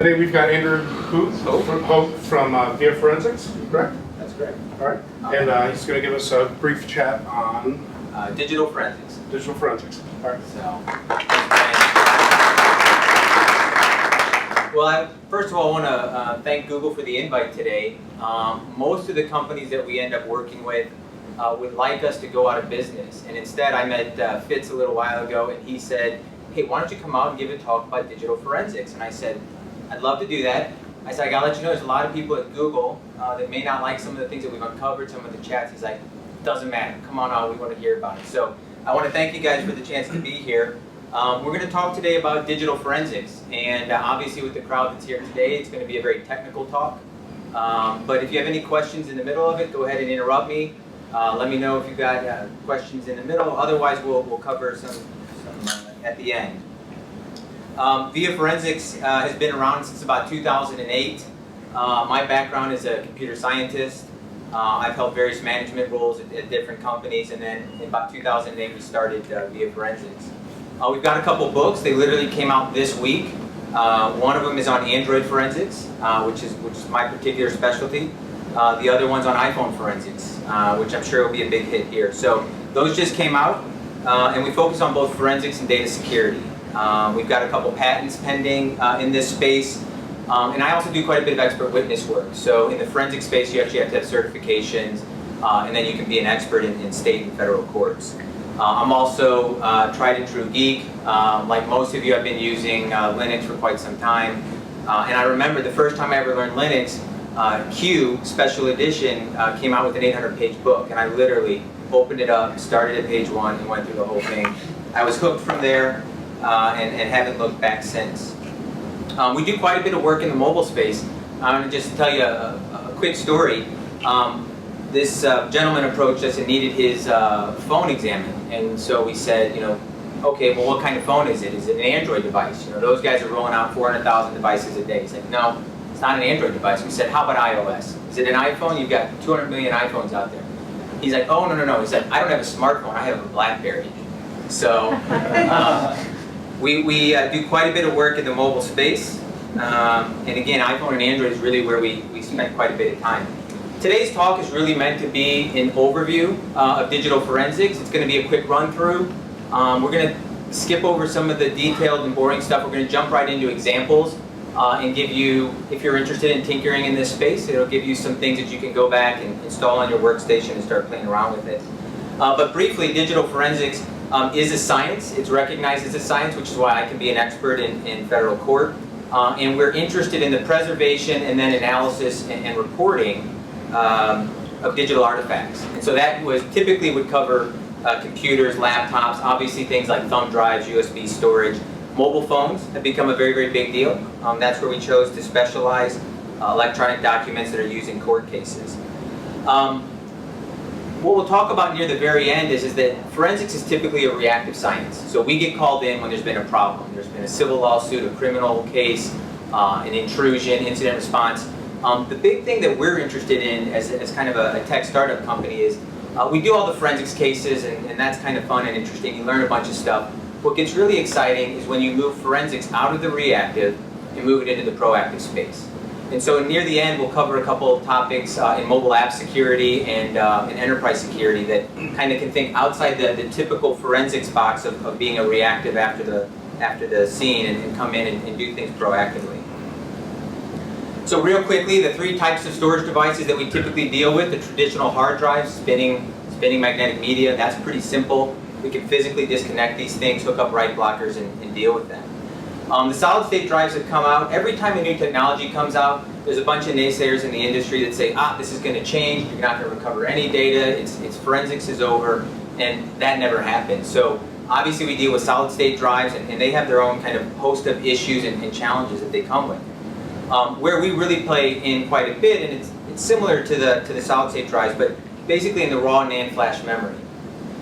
Today we've got Andrew Hoog from viaForensics, correct? That's correct. All right. And he's going to give us a brief chat on digital forensics. digital forensics. All right. Well, first of all, I want to thank Google for the invite today. Most of the companies that we end up working with would like us to go out of business. And instead, I met Fitz a little while ago, and he said, hey, why don't you come out and give a talk about digital forensics? And I said, I'd love to do that. I said, I gotta let you know, there's a lot of people at Google that may not like some of the things that we've uncovered, some of the chats. He's like, doesn't matter, come on out, we want to hear about it. So I want to thank you guys for the chance to be here. We're going to talk today about digital forensics, and obviously with the crowd that's here today, it's going to be a very technical talk. But if you have any questions in the middle of it, go ahead and interrupt me. Let me know if you've got questions in the middle. Otherwise, we'll cover some at the end. viaForensics has been around since about 2008. My background is a computer scientist. I've held various management roles at different companies, and then in about 2008 we started viaForensics. We've got a couple books. They literally came out this week. One of them is on Android forensics, which is my particular specialty. The other one's on iPhone forensics, which I'm sure will be a big hit here. So those just came out, and we focus on both forensics and data security. We've got a couple patents pending in this space, and I also do quite a bit of expert witness work. So in the forensic space, you actually have to have certifications, and then you can be an expert in state and federal courts. I'm also tried and true geek. Like most of you, I've been using Linux for quite some time. And I remember the first time I ever learned Linux, Q Special Edition came out with an 800-page book, and I literally opened it up, started at page 1, and went through the whole thing. I was hooked from there. And haven't looked back since. We do quite a bit of work in the mobile space. I'm going to just tell you a quick story. This gentleman approached us and needed his phone examined, and so we said, okay, well, what kind of phone is it? Is it an Android device? Those guys are rolling out 400,000 devices a day. He's like, no, it's not an Android device. We said, how about iOS? Is it an iPhone? You've got 200 million iPhones out there. He's like, oh, no. He said, I don't have a smartphone. I have a BlackBerry. So. We do quite a bit of work in the mobile space, and again, iPhone and Android is really where we spend quite a bit of time. Today's talk is really meant to be an overview of digital forensics. It's going to be a quick run through. We're going to skip over some of the detailed and boring stuff. We're going to jump right into examples and give you, if you're interested in tinkering in this space, it'll give you some things that you can go back and install on your workstation and start playing around with it. But briefly, digital forensics is a science. It's recognized as a science, which is why I can be an expert in federal court. And we're interested in the preservation and then analysis and reporting of digital artifacts. And so that typically would cover computers, laptops, obviously things like thumb drives, USB storage. Mobile phones have become a very, very big deal. That's where we chose to specialize electronic documents that are used in court cases. What we'll talk about near the very end is that forensics is typically a reactive science. So we get called in when there's been a problem. There's been a civil lawsuit, a criminal case, an intrusion, incident response. The big thing that we're interested in as kind of a tech startup company is we do all the forensics cases, and that's kind of fun and interesting. You learn a bunch of stuff. What gets really exciting is when you move forensics out of the reactive and move it into the proactive space. And so near the end, we'll cover a couple of topics in mobile app security and in enterprise security that kind of can think outside the typical forensics box of being a reactive after the scene and come in and do things proactively. So real quickly, the 3 types of storage devices that we typically deal with: the traditional hard drive, spinning magnetic media. That's pretty simple. We can physically disconnect these things, hook up write blockers, and deal with them. The solid-state drives have come out. Every time a new technology comes out, there's a bunch of naysayers in the industry that say, this is going to change, you're not going to recover any data, it's forensics is over, and that never happens. So obviously we deal with solid-state drives, and they have their own kind of host of issues and challenges that they come with. Where we really play in quite a bit, and it's similar to the solid-state drives, but basically in the raw NAND flash memory.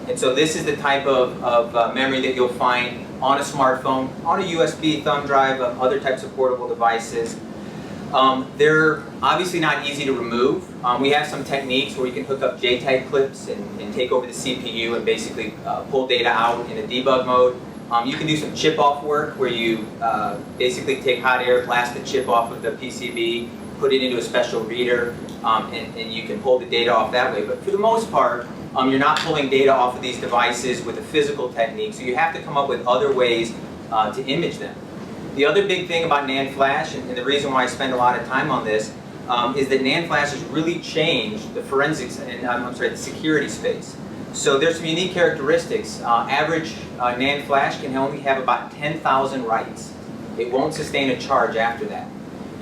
And so this is the type of memory that you'll find on a smartphone, on a USB thumb drive, other types of portable devices. They're obviously not easy to remove. We have some techniques where you can hook up JTAG clips and take over the CPU and basically pull data out in a debug mode. You can do some chip-off work where you basically take hot air, blast the chip off of the PCB, put it into a special reader, and you can pull the data off that way. But for the most part, you're not pulling data off of these devices with a physical technique, so you have to come up with other ways to image them. The other big thing about NAND flash, and the reason why I spend a lot of time on this, is that NAND flash has really changed the forensics, and the security space. So there's some unique characteristics. Average NAND flash can only have about 10,000 writes. It won't sustain a charge after that.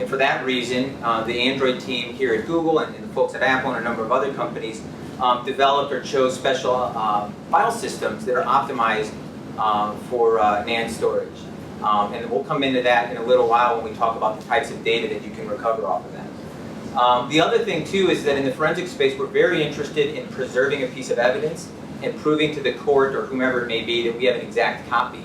And for that reason, the Android team here at Google and the folks at Apple and a number of other companies developed or chose special file systems that are optimized for NAND storage. And we'll come into that in a little while when we talk about the types of data that you can recover off of that. The other thing too is that in the forensic space we're very interested in preserving a piece of evidence and proving to the court or whomever it may be that we have an exact copy.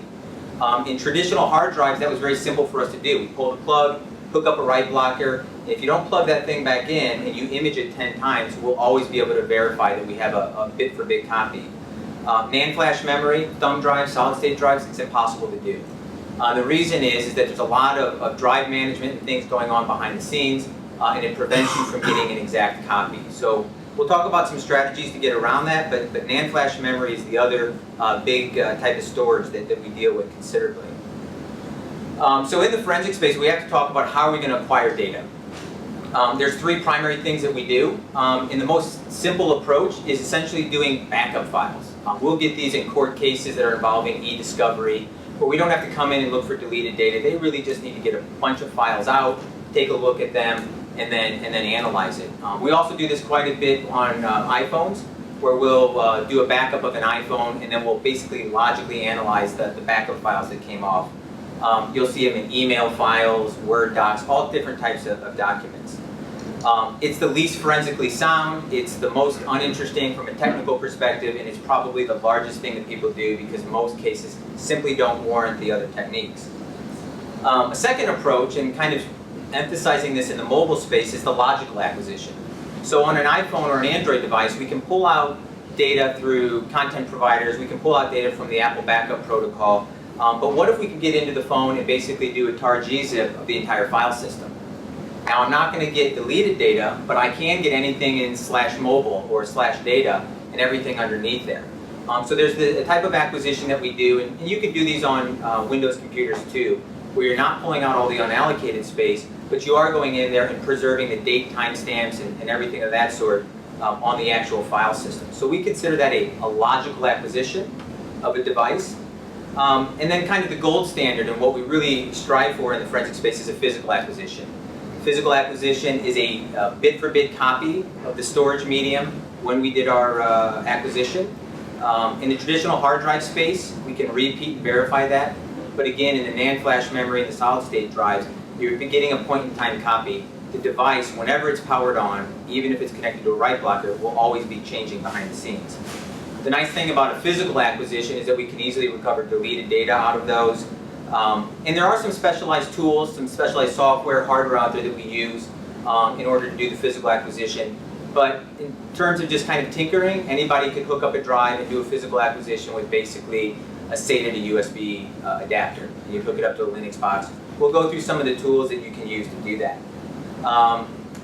In traditional hard drives that was very simple for us to do. We pull the plug, hook up a write blocker. If you don't plug that thing back in and you image it 10 times, we'll always be able to verify that we have a bit-for-bit copy. NAND flash memory, thumb drives, solid-state drives, it's impossible to do. The reason is that there's a lot of drive management and things going on behind the scenes, and it prevents you from getting an exact copy. So we'll talk about some strategies to get around that, but NAND flash memory is the other big type of storage that we deal with considerably. So in the forensic space, we have to talk about how are we going to acquire data. There's three primary things that we do. And the most simple approach is essentially doing backup files. We'll get these in court cases that are involving e-discovery, where we don't have to come in and look for deleted data. They really just need to get a bunch of files out, take a look at them, and then analyze it. We also do this quite a bit on iPhones, where we'll do a backup of an iPhone, and then we'll basically logically analyze the backup files that came off. You'll see them in email files, Word docs, all different types of documents. It's the least forensically sound, it's the most uninteresting from a technical perspective, and it's probably the largest thing that people do because most cases simply don't warrant the other techniques. A second approach, and kind of emphasizing this in the mobile space, is the logical acquisition. So on an iPhone or an Android device, we can pull out data through content providers, we can pull out data from the Apple backup protocol, but what if we could get into the phone and basically do a tar gzip of the entire file system? Now I'm not going to get deleted data, but I can get anything in /mobile or /data and everything underneath there. So there's the type of acquisition that we do, and you can do these on Windows computers too, where you're not pulling out all the unallocated space, but you are going in there and preserving the date timestamps and everything of that sort on the actual file system. So we consider that a logical acquisition of a device. And then kind of the gold standard and what we really strive for in the forensic space is a physical acquisition. Physical acquisition is a bit-for-bit copy of the storage medium when we did our acquisition. In the traditional hard drive space, we can repeat and verify that. But again, in the NAND flash memory and the solid-state drives, you're getting a point-in-time copy. The device, whenever it's powered on, even if it's connected to a write blocker, will always be changing behind the scenes. The nice thing about a physical acquisition is that we can easily recover deleted data out of those. And there are some specialized tools, some specialized software, hardware out there that we use in order to do the physical acquisition. But in terms of just kind of tinkering, anybody could hook up a drive and do a physical acquisition with basically a SATA to USB adapter. And you hook it up to a Linux box. We'll go through some of the tools that you can use to do that.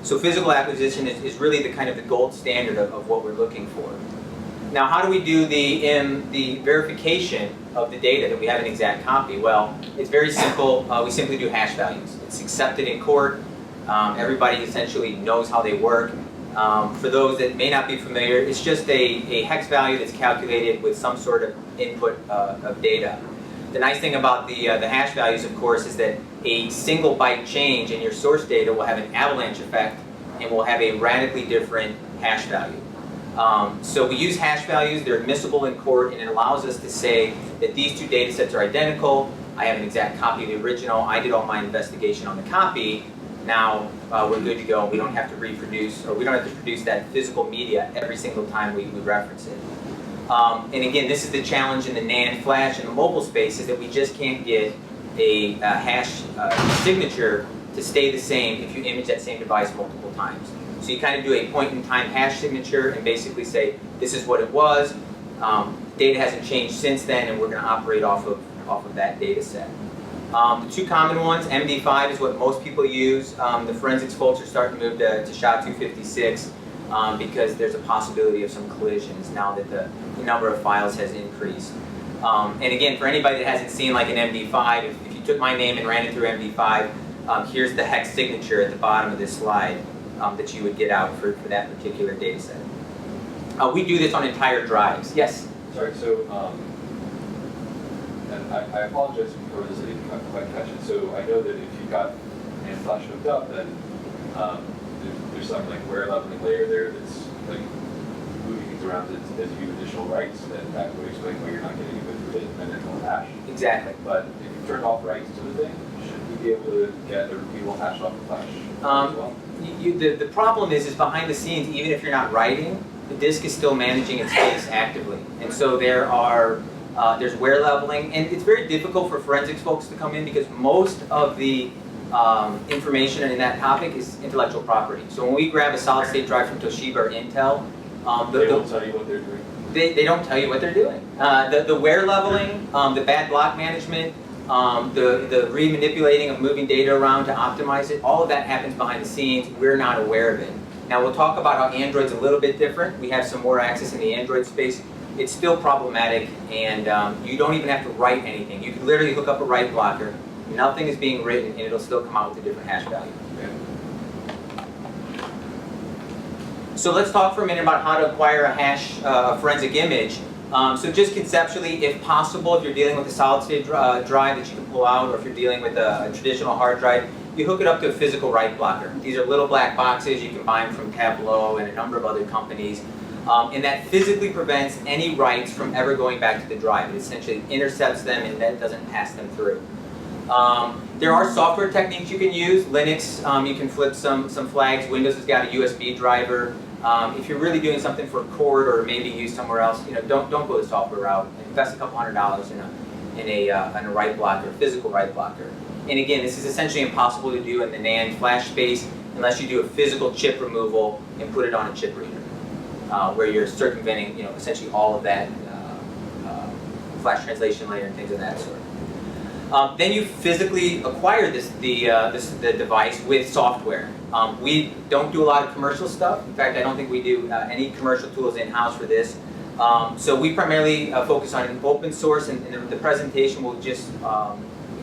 So physical acquisition is really the kind of the gold standard of what we're looking for. Now, how do we do the verification of the data that we have an exact copy? Well, it's very simple. We simply do hash values. It's accepted in court. Everybody essentially knows how they work. For those that may not be familiar, it's just a hex value that's calculated with some sort of input of data. The nice thing about the hash values, of course, is that a single byte change in your source data will have an avalanche effect and will have a radically different hash value. So we use hash values, they're admissible in court, and it allows us to say that these two data sets are identical, I have an exact copy of the original, I did all my investigation on the copy, now we're good to go, we don't have to reproduce, or we don't have to produce that physical media every single time we reference it. And again, this is the challenge in the NAND flash and the mobile space, is that we just can't get a hash signature to stay the same if you image that same device multiple times. So you kind of do a point-in-time hash signature and basically say, this is what it was, data hasn't changed since then, and we're going to operate off of off of that data set. The two common ones, MD5 is what most people use. The forensics folks are starting to move to SHA-256 because there's a possibility of some collisions now that the number of files has increased. And again, for anybody that hasn't seen like an MD5, if you took my name and ran it through MD5, here's the hex signature at the bottom of this slide that you would get out for that particular data set. We do this on entire drives. Yes? Sorry, so, and I apologize for this, I didn't quite catch it. So I know that if you've got NAND flash hooked up, then there's some like wear leveling layer there that's like moving things around as you do additional writes, that would explain why you're not getting a good bit identical hash. Exactly. But if you turn off writes to the thing, should we be able to get a repeatable hash off the flash as well? The problem is behind the scenes, even if you're not writing, the disk is still managing its space actively. And so there's wear leveling, and it's very difficult for forensics folks to come in because most of the information in that topic is intellectual property. So when we grab a solid state drive from Toshiba or Intel, they don't tell you what they're doing. They don't tell you what they're doing. The wear leveling, the bad block management, the re-manipulating of moving data around to optimize it, all of that happens behind the scenes. We're not aware of it. Now we'll talk about how Android's a little bit different. We have some more access in the Android space. It's still problematic, and you don't even have to write anything. You can literally hook up a write blocker. Nothing is being written, and it'll still come out with a different hash value. So let's talk for a minute about how to acquire a hash, a forensic image. So just conceptually, if possible, if you're dealing with a solid-state drive that you can pull out, or if you're dealing with a traditional hard drive, you hook it up to a physical write blocker. These are little black boxes. You can buy them from Tableau and a number of other companies. And that physically prevents any writes from ever going back to the drive. It essentially intercepts them and that doesn't pass them through. There are software techniques you can use. Linux, you can flip some flags. Windows has got a USB driver. If you're really doing something for Cord or maybe use somewhere else, don't go the software route. Invest a couple $100 in a write blocker, a physical write blocker. And again, this is essentially impossible to do in the NAND flash space unless you do a physical chip removal and put it on a chip reader, where you're circumventing, essentially all of that flash translation layer and things of that sort. Then you physically acquire the device with software. We don't do a lot of commercial stuff. In fact, I don't think we do any commercial tools in-house for this. So we primarily focus on open source, and the presentation will just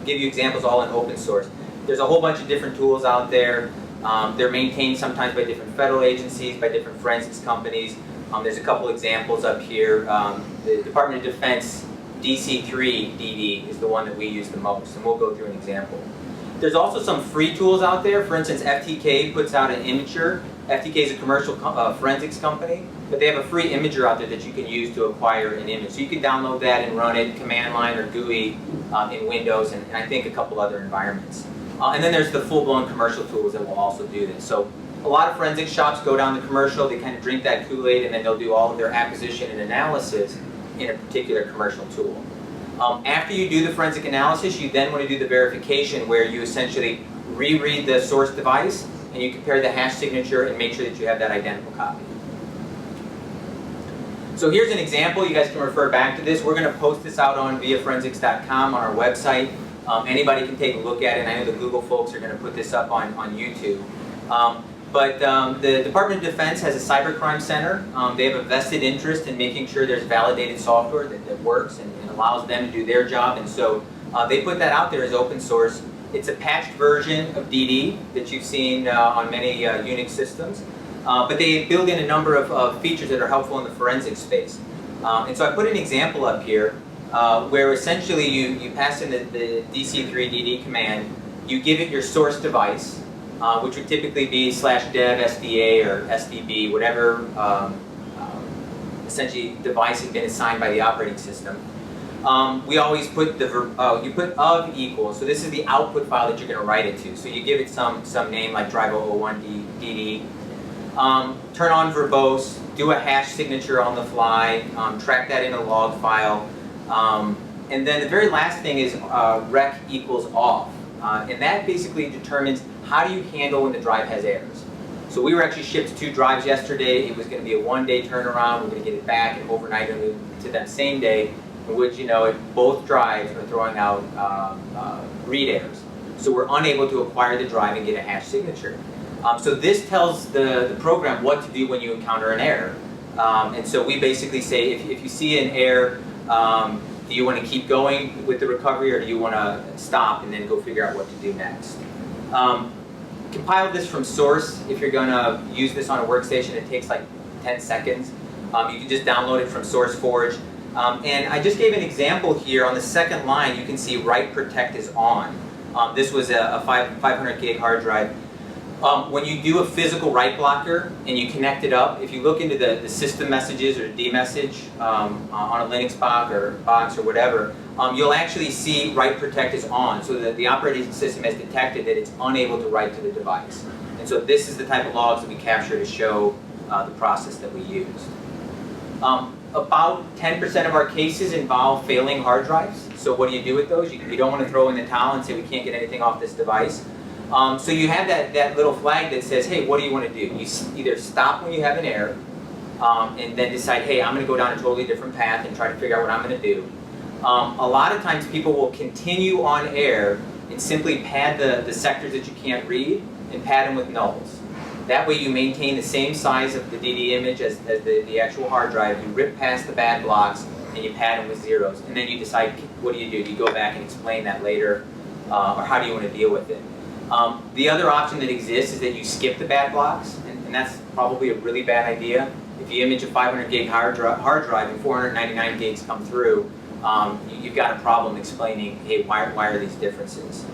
give you examples all in open source. There's a whole bunch of different tools out there. They're maintained sometimes by different federal agencies, by different forensics companies. There's a couple examples up here. The Department of Defense DC3 DD is the one that we use the most, and we'll go through an example. There's also some free tools out there. For instance, FTK puts out an imager. FTK is a commercial forensics company, but they have a free imager out there that you can use to acquire an image. So you can download that and run it command line or GUI in Windows and I think a couple other environments. And then there's the full-blown commercial tools that will also do this. So a lot of forensic shops go down the commercial, they kind of drink that Kool-Aid, and then they'll do all of their acquisition and analysis in a particular commercial tool. After you do the forensic analysis, you then want to do the verification where you essentially reread the source device and you compare the hash signature and make sure that you have that identical copy. So here's an example. You guys can refer back to this. We're going to post this out on viaForensics.com on our website. Anybody can take a look at it. And I know the Google folks are going to put this up on YouTube. But the Department of Defense has a cybercrime center. They have a vested interest in making sure there's validated software that works and allows them to do their job. And so they put that out there as open source. It's a patched version of DD that you've seen on many Unix systems. But they build in a number of features that are helpful in the forensic space. And so I put an example up here where essentially you pass in the DC3DD command, you give it your source device, which would typically be /dev SDA or SDB, whatever essentially device has been assigned by the operating system. We always put you put of equals, so this is the output file that you're going to write it to. So you give it some name like drive001DD. Turn on verbose, do a hash signature on the fly, track that in a log file, and then the very last thing is rec equals off, and that basically determines how do you handle when the drive has errors. So we were actually shipped 2 drives yesterday. It was going to be a 1-day turnaround. We're going to get it back and overnight it to that same day. in which, both drives are throwing out read errors. So we're unable to acquire the drive and get a hash signature. So this tells the program what to do when you encounter an error. And so we basically say, if you see an error, do you want to keep going with the recovery, or do you want to stop and then go figure out what to do next? Compile this from source. If you're going to use this on a workstation, it takes like 10 seconds. You can just download it from SourceForge. And I just gave an example here. On the second line, you can see write protect is on. This was a 500 gig hard drive. When you do a physical write blocker and you connect it up, if you look into the system messages or D message on a Linux box or whatever, you'll actually see write protect is on, so that the operating system has detected that it's unable to write to the device. And so this is the type of logs that we capture to show the process that we used. About 10% of our cases involve failing hard drives. So what do you do with those? You don't want to throw in the towel and say we can't get anything off this device. So you have that little flag that says, hey, what do you want to do? You either stop when you have an error, and then decide, hey, I'm going to go down a totally different path and try to figure out what I'm going to do. A lot of times people will continue on air and simply pad the sectors that you can't read and pad them with nulls. That way you maintain the same size of the DD image as the actual hard drive. You rip past the bad blocks and you pad them with zeros. And then you decide, what do? You go back and explain that later, or how do you want to deal with it? The other option that exists is that you skip the bad blocks, and that's probably a really bad idea. If you image a 500 gig hard drive and 499 gigs come through, you've got a problem explaining, hey, why are these differences?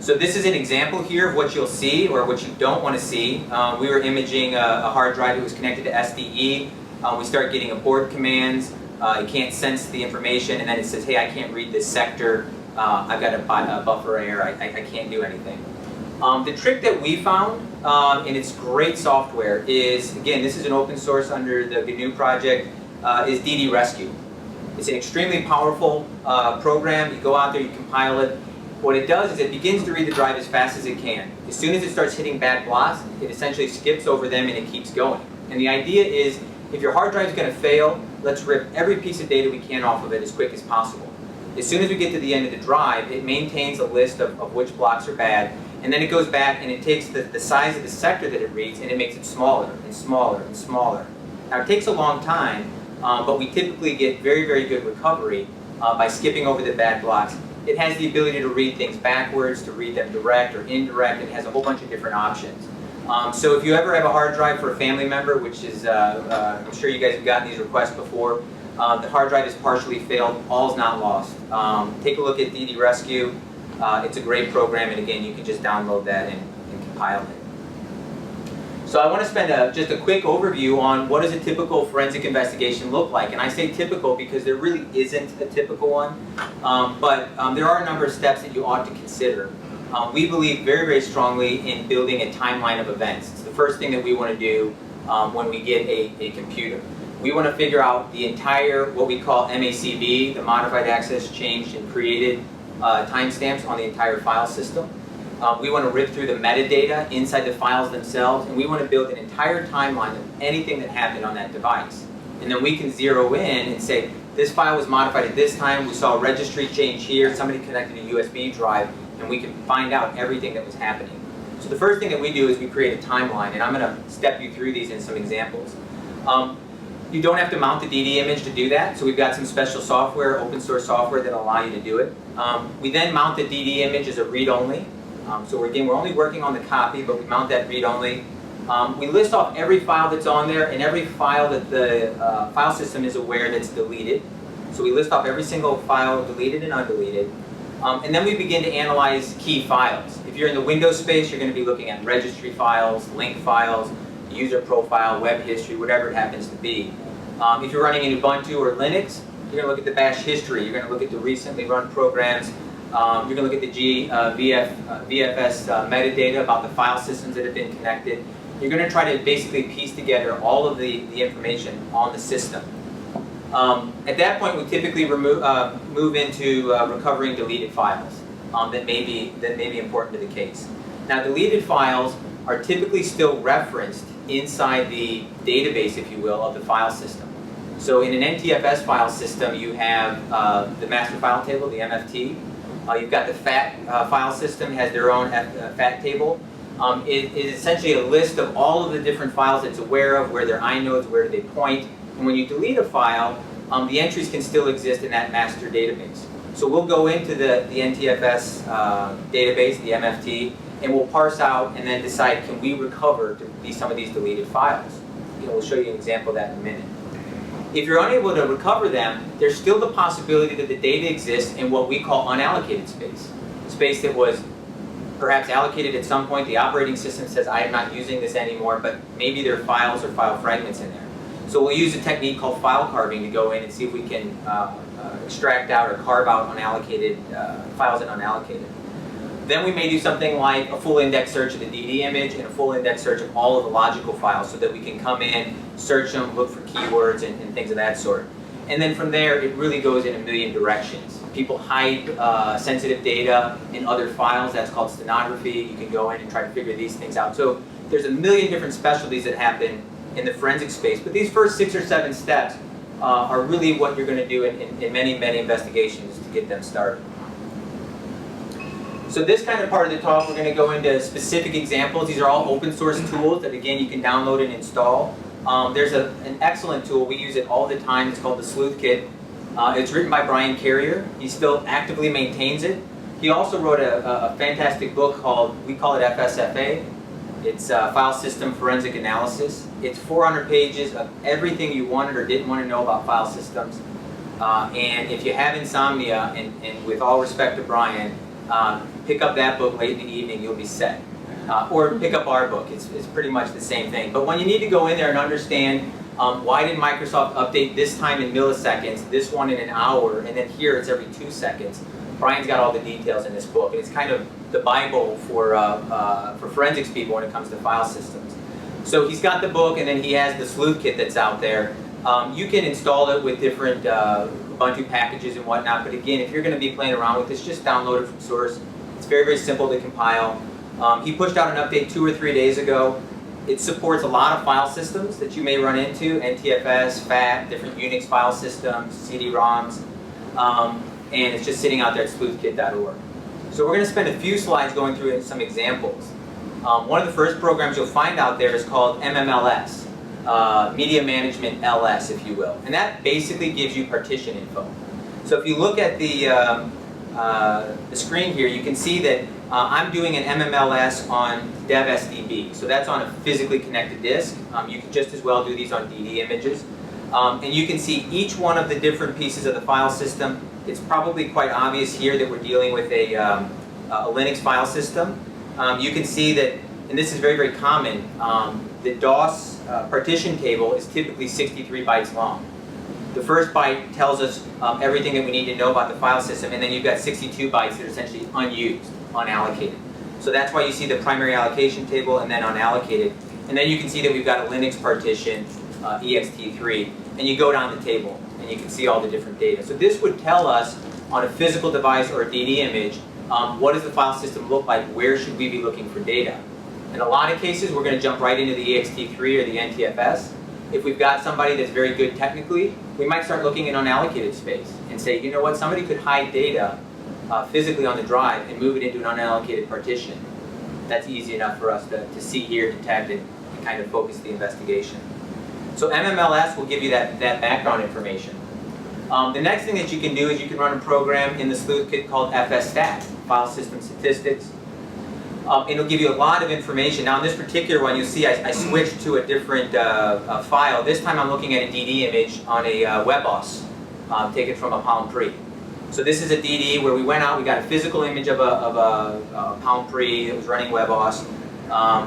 So this is an example here of what you'll see or what you don't want to see. We were imaging a hard drive that was connected to SDE. We start getting abort commands. It can't sense the information, and then it says, hey, I can't read this sector. I've got a buffer error. I can't do anything. The trick that we found, and it's great software, is, again, this is an open source under the GNU project, is DD Rescue. It's an extremely powerful program. You go out there, you compile it. What it does is it begins to read the drive as fast as it can. As soon as it starts hitting bad blocks, it essentially skips over them and it keeps going. And the idea is, if your hard drive is going to fail, let's rip every piece of data we can off of it as quick as possible. As soon as we get to the end of the drive, it maintains a list of which blocks are bad, and then it goes back and it takes the size of the sector that it reads and it makes it smaller and smaller and smaller. Now it takes a long time, but we typically get very, very good recovery by skipping over the bad blocks. It has the ability to read things backwards, to read them direct or indirect. It has a whole bunch of different options. So if you ever have a hard drive for a family member, which is, I'm sure you guys have gotten these requests before, the hard drive is partially failed, all's not lost. Take a look at DD Rescue. It's a great program, and again, you can just download that and compile it. So I want to spend just a quick overview on what does a typical forensic investigation look like. And I say typical because there really isn't a typical one, but there are a number of steps that you ought to consider. We believe very, very strongly in building a timeline of events. It's the first thing that we want to do when we get a computer. We want to figure out the entire, what we call MACB, the Modified Access Changed and Created timestamps on the entire file system. We want to rip through the metadata inside the files themselves, and we want to build an entire timeline of anything that happened on that device. And then we can zero in and say, this file was modified at this time, we saw a registry change here, somebody connected a USB drive, and we can find out everything that was happening. So the first thing that we do is we create a timeline, and I'm going to step you through these in some examples. You don't have to mount the DD image to do that, so we've got some special software, open source software that will allow you to do it. We then mount the DD image as a read-only. So again, we're only working on the copy, but we mount that read-only. We list off every file that's on there and every file that the file system is aware that's deleted. So we list off every single file, deleted and undeleted. And then we begin to analyze key files. If you're in the Windows space, you're going to be looking at registry files, link files, user profile, web history, whatever it happens to be. If you're running in Ubuntu or Linux, you're going to look at the bash history. You're going to look at the recently run programs. You're going to look at the VFS metadata about the file systems that have been connected. You're going to try to basically piece together all of the information on the system. At that point, we typically move into recovering deleted files that may be important to the case. Now, deleted files are typically still referenced inside the database, if you will, of the file system. So in an NTFS file system, you have the master file table, the MFT. You've got the FAT file system, has their own FAT table. It is essentially a list of all of the different files it's aware of, where their inodes, where do they point. And when you delete a file, the entries can still exist in that master database. So we'll go into the NTFS database, the MFT, and we'll parse out and then decide, can we recover some of these deleted files? We'll show you an example of that in a minute. If you're unable to recover them, there's still the possibility that the data exists in what we call unallocated space. Space that was perhaps allocated at some point. The operating system says, I am not using this anymore, but maybe there are files or file fragments in there. So we'll use a technique called file carving to go in and see if we can extract out or carve out unallocated files that are unallocated. Then we may do something like a full index search of the DD image and a full index search of all of the logical files so that we can come in, search them, look for keywords and things of that sort. And then from there, it really goes in a million directions. People hide sensitive data in other files. That's called stenography. You can go in and try to figure these things out. So there's a million different specialties that happen in the forensic space. But these first 6 or 7 steps are really what you're going to do in many, many investigations to get them started. So this kind of part of the talk, we're going to go into specific examples. These are all open source tools that, again, you can download and install. There's an excellent tool. We use it all the time. It's called the Sleuth Kit. It's written by Brian Carrier. He still actively maintains it. He also wrote a fantastic book called, we call it FSFA. It's File System Forensic Analysis. It's 400 pages of everything you wanted or didn't want to know about file systems. And if you have insomnia, and with all respect to Brian, pick up that book late in the evening, you'll be set. Or pick up our book, it's pretty much the same thing. But when you need to go in there and understand why did Microsoft update this time in milliseconds, this one in an hour, and then here it's every 2 seconds, Brian's got all the details in this book. And it's kind of the Bible for forensics people when it comes to file systems. So he's got the book, and then he has the Sleuth Kit that's out there. You can install it with different Ubuntu packages and whatnot, but again, if you're going to be playing around with this, just download it from source. It's very, very simple to compile. He pushed out an update 2 or 3 days ago. It supports a lot of file systems that you may run into, NTFS, FAT, different Unix file systems, CD-ROMs, and it's just sitting out there at sleuthkit.org. So we're going to spend a few slides going through some examples. One of the first programs you'll find out there is called MMLS. Media Management LS, if you will. And that basically gives you partition info. So if you look at the screen here, you can see that I'm doing an MMLS on DevSDB. So that's on a physically connected disk. You can just as well do these on DD images. And you can see each one of the different pieces of the file system. It's probably quite obvious here that we're dealing with a Linux file system. You can see that, and this is very, very common, the DOS partition table is typically 63 bytes long. The first byte tells us everything that we need to know about the file system, and then you've got 62 bytes that are essentially unused, unallocated. So that's why you see the primary allocation table and then unallocated. And then you can see that we've got a Linux partition, ext3, and you go down the table and you can see all the different data. So this would tell us on a physical device or a DD image, what does the file system look like, where should we be looking for data. In a lot of cases, we're going to jump right into the ext3 or the NTFS. If we've got somebody that's very good technically, we might start looking at unallocated space and say, you know what, somebody could hide data physically on the drive and move it into an unallocated partition. That's easy enough for us to see here, detect, and kind of focus the investigation. So MMLS will give you that background information. The next thing that you can do is you can run a program in the Sleuth Kit called FSStat, File System Statistics. It'll give you a lot of information. Now in this particular one, you'll see I switched to a different file. This time I'm looking at a DD image on a WebOS taken from a Palm Pre. So this is a DD where we went out, we got a physical image of a Palm Pre that was running WebOS.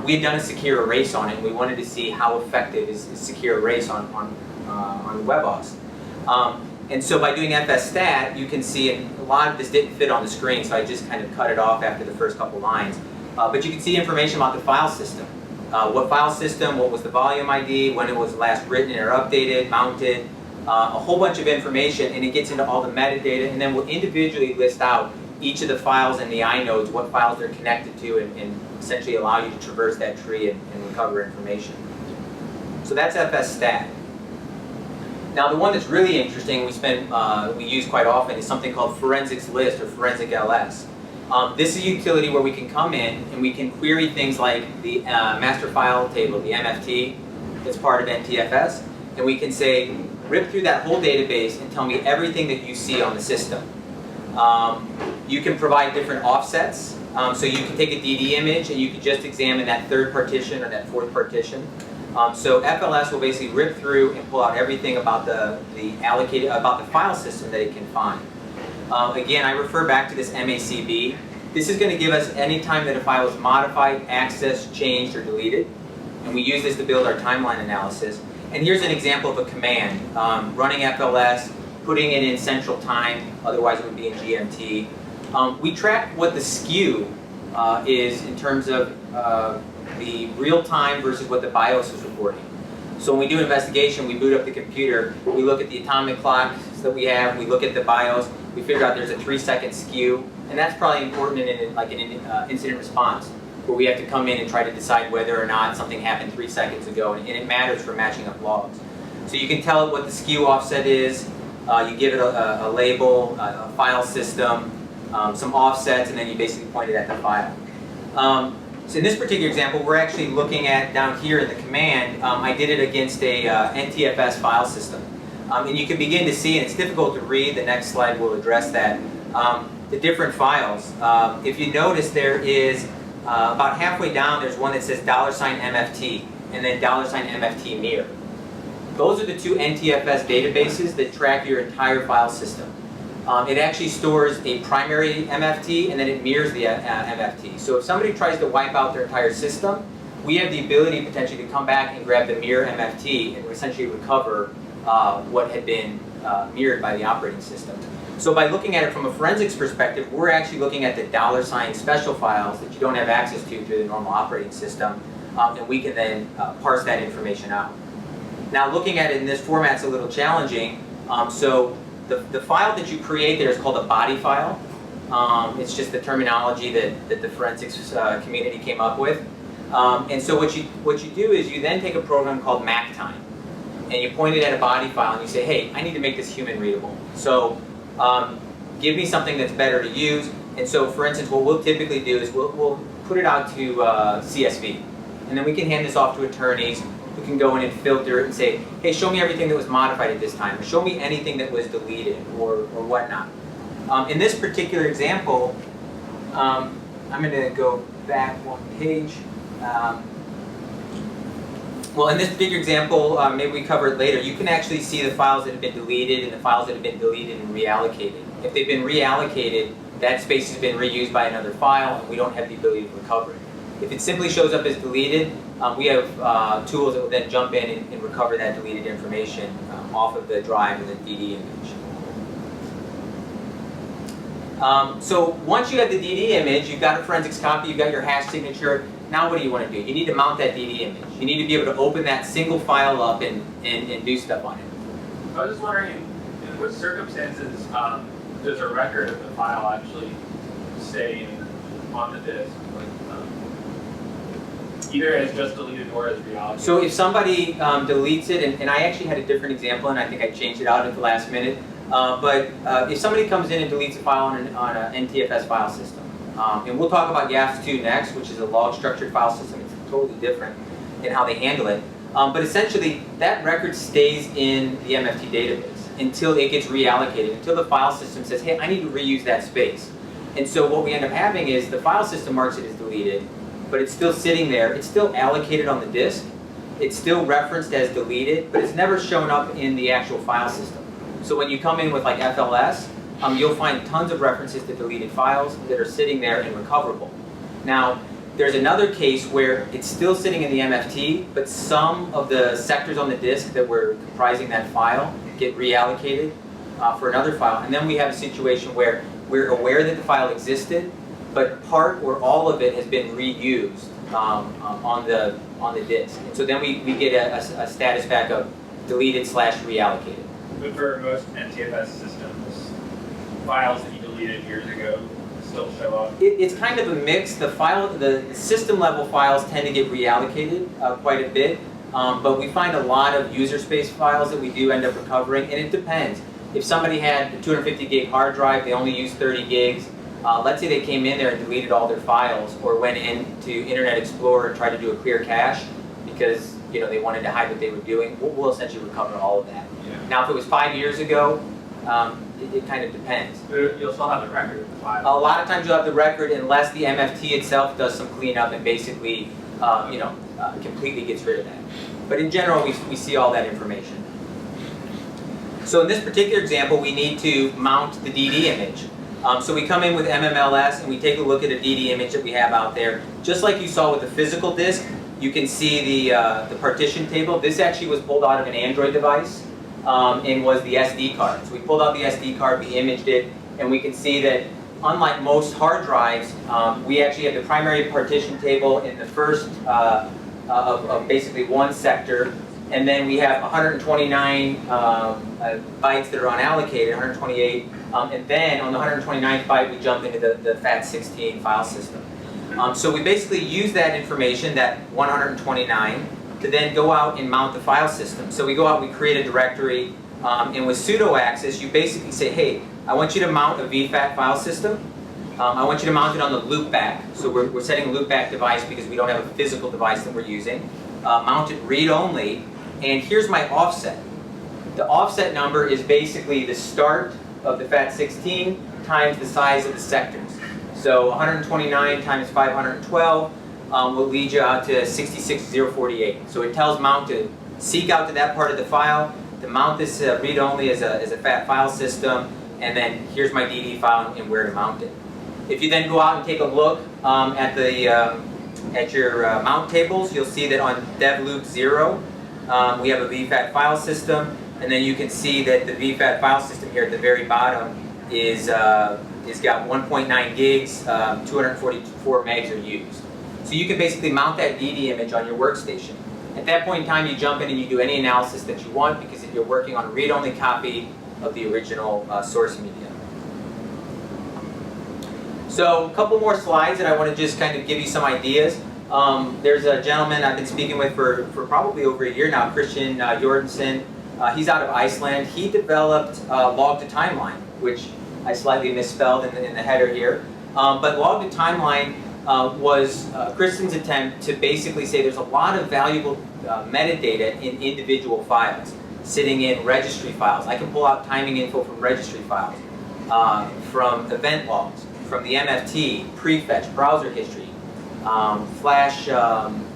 We had done a secure erase on it, and we wanted to see how effective is secure erase on WebOS. And so by doing FSStat, you can see, and a lot of this didn't fit on the screen, so I just kind of cut it off after the first couple lines. But you can see information about the file system. What file system, what was the volume ID, when it was last written or updated, mounted, a whole bunch of information, and it gets into all the metadata, and then we'll individually list out each of the files and the inodes, what files they're connected to, and essentially allow you to traverse that tree and recover information. So that's FSStat. Now the one that's really interesting, we use quite often, is something called Forensics List or Forensic LS. This is a utility where we can come in and we can query things like the master file table, the MFT, that's part of NTFS, and we can say, rip through that whole database and tell me everything that you see on the system. You can provide different offsets, so you can take a DD image and you can just examine that third partition or that fourth partition. So FLS will basically rip through and pull out everything about the file system that it can find. Again, I refer back to this MACB. This is going to give us any time that a file is modified, accessed, changed, or deleted. And we use this to build our timeline analysis. And here's an example of a command. Running FLS, putting it in central time, otherwise it would be in GMT. We track what the skew is in terms of the real time versus what the BIOS is reporting. So when we do investigation, we boot up the computer, we look at the atomic clocks that we have, we look at the BIOS, we figure out there's a 3-second skew, and that's probably important in like an incident response, where we have to come in and try to decide whether or not something happened 3 seconds ago, and it matters for matching up logs. So you can tell it what the skew offset is, you give it a label, a file system, some offsets, and then you basically point it at the file. So in this particular example, we're actually looking at down here in the command, I did it against a NTFS file system. And you can begin to see, and it's difficult to read, the next slide will address that, the different files. If you notice, there is about halfway down, there's one that says $MFT, and then $MFT mirror. Those are the two NTFS databases that track your entire file system. It actually stores a primary MFT and then it mirrors the MFT. So if somebody tries to wipe out their entire system, we have the ability potentially to come back and grab the mirror MFT and essentially recover what had been mirrored by the operating system. So by looking at it from a forensics perspective, we're actually looking at the $ special files that you don't have access to through the normal operating system, and we can then parse that information out. Now looking at it in this format is a little challenging. So the file that you create there is called a body file. It's just the terminology that the forensics community came up with. And so what you do is you then take a program called MacTime, and you point it at a body file and you say, hey, I need to make this human readable. So give me something that's better to use. And so for instance, what we'll typically do is we'll put it out to CSV. And then we can hand this off to attorneys who can go in and filter it and say, hey, show me everything that was modified at this time, or show me anything that was deleted, or whatnot. In this particular example, I'm going to go back one page. Well, in this particular example, maybe we cover it later, you can actually see the files that have been deleted and the files that have been deleted and reallocated. If they've been reallocated, that space has been reused by another file, and we don't have the ability to recover it. If it simply shows up as deleted, we have tools that will then jump in and recover that deleted information off of the drive and the DD image. So once you have the DD image, you've got a forensics copy, you've got your hash signature. Now what do you want to do? You need to mount that DD image. You need to be able to open that single file up and do stuff on it. I was just wondering, in what circumstances does a record of the file actually stay on the disk? Either as just deleted or as reallocated. So if somebody deletes it, and I actually had a different example, and I think I changed it out at the last minute, but if somebody comes in and deletes a file on an NTFS file system, and we'll talk about YAFS2 next, which is a log structured file system. It's totally different in how they handle it. But essentially, that record stays in the MFT database until it gets reallocated, until the file system says, hey, I need to reuse that space. And so what we end up having is the file system marks it as deleted, but it's still sitting there. It's still allocated on the disk. It's still referenced as deleted, but it's never shown up in the actual file system. So when you come in with like FLS, you'll find tons of references to deleted files that are sitting there and recoverable. Now, there's another case where it's still sitting in the MFT, but some of the sectors on the disk that were comprising that file get reallocated for another file. And then we have a situation where we're aware that the file existed, but part or all of it has been reused on the disk. And so then we get a status back of deleted/reallocated. But for most NTFS systems, files that you deleted years ago still show up? It's kind of a mix. The system level files tend to get reallocated quite a bit. but we find a lot of user space files that we do end up recovering, and it depends. If somebody had a 250 gig hard drive, they only use 30 gigs, let's say they came in there and deleted all their files, or went into Internet Explorer and tried to do a clear cache because they wanted to hide what they were doing, we'll essentially recover all of that. Yeah. Now, if it was 5 years ago, it kind of depends. You'll still have the record of the file. A lot of times you'll have the record unless the MFT itself does some cleanup and basically, completely gets rid of that. But in general, we see all that information. So in this particular example, we need to mount the DD image. So we come in with MMLS and we take a look at a DD image that we have out there. Just like you saw with the physical disk, you can see the partition table. This actually was pulled out of an Android device and was the SD card. So we pulled out the SD card, we imaged it, and we can see that unlike most hard drives, we actually have the primary partition table in the first of basically one sector, and then we have 129 bytes that are unallocated, 128, and then on the 129th byte we jump into the FAT16 file system. So we basically use that information, that 129, to then go out and mount the file system. So we go out, we create a directory, and with sudo access you basically say, hey, I want you to mount a vFAT file system. I want you to mount it on the loopback. So we're setting a loopback device because we don't have a physical device that we're using. Mount it read-only, and here's my offset. The offset number is basically the start of the FAT16 times the size of the sectors. So 129 times 512 will lead you out to 66048. So it tells mount to seek out to that part of the file, to mount this read-only as a FAT file system, and then here's my DD file and where to mount it. If you then go out and take a look at your mount tables, you'll see that on dev loop 0, we have a vFAT file system, and then you can see that the vFAT file system here at the very bottom is got 1.9 gigs, 244 megs are used. So you can basically mount that DD image on your workstation. At that point in time, you jump in and you do any analysis that you want because you're working on a read-only copy of the original source media. So a couple more slides that I want to just kind of give you some ideas. There's a gentleman I've been speaking with for probably over a year now, Christian Jorgensen. He's out of Iceland. He developed log to timeline, which I slightly misspelled in the header here. But log to timeline was Christian's attempt to basically say there's a lot of valuable metadata in individual files, sitting in registry files. I can pull out timing info from registry files, from event logs, from the MFT, prefetch, browser history, flash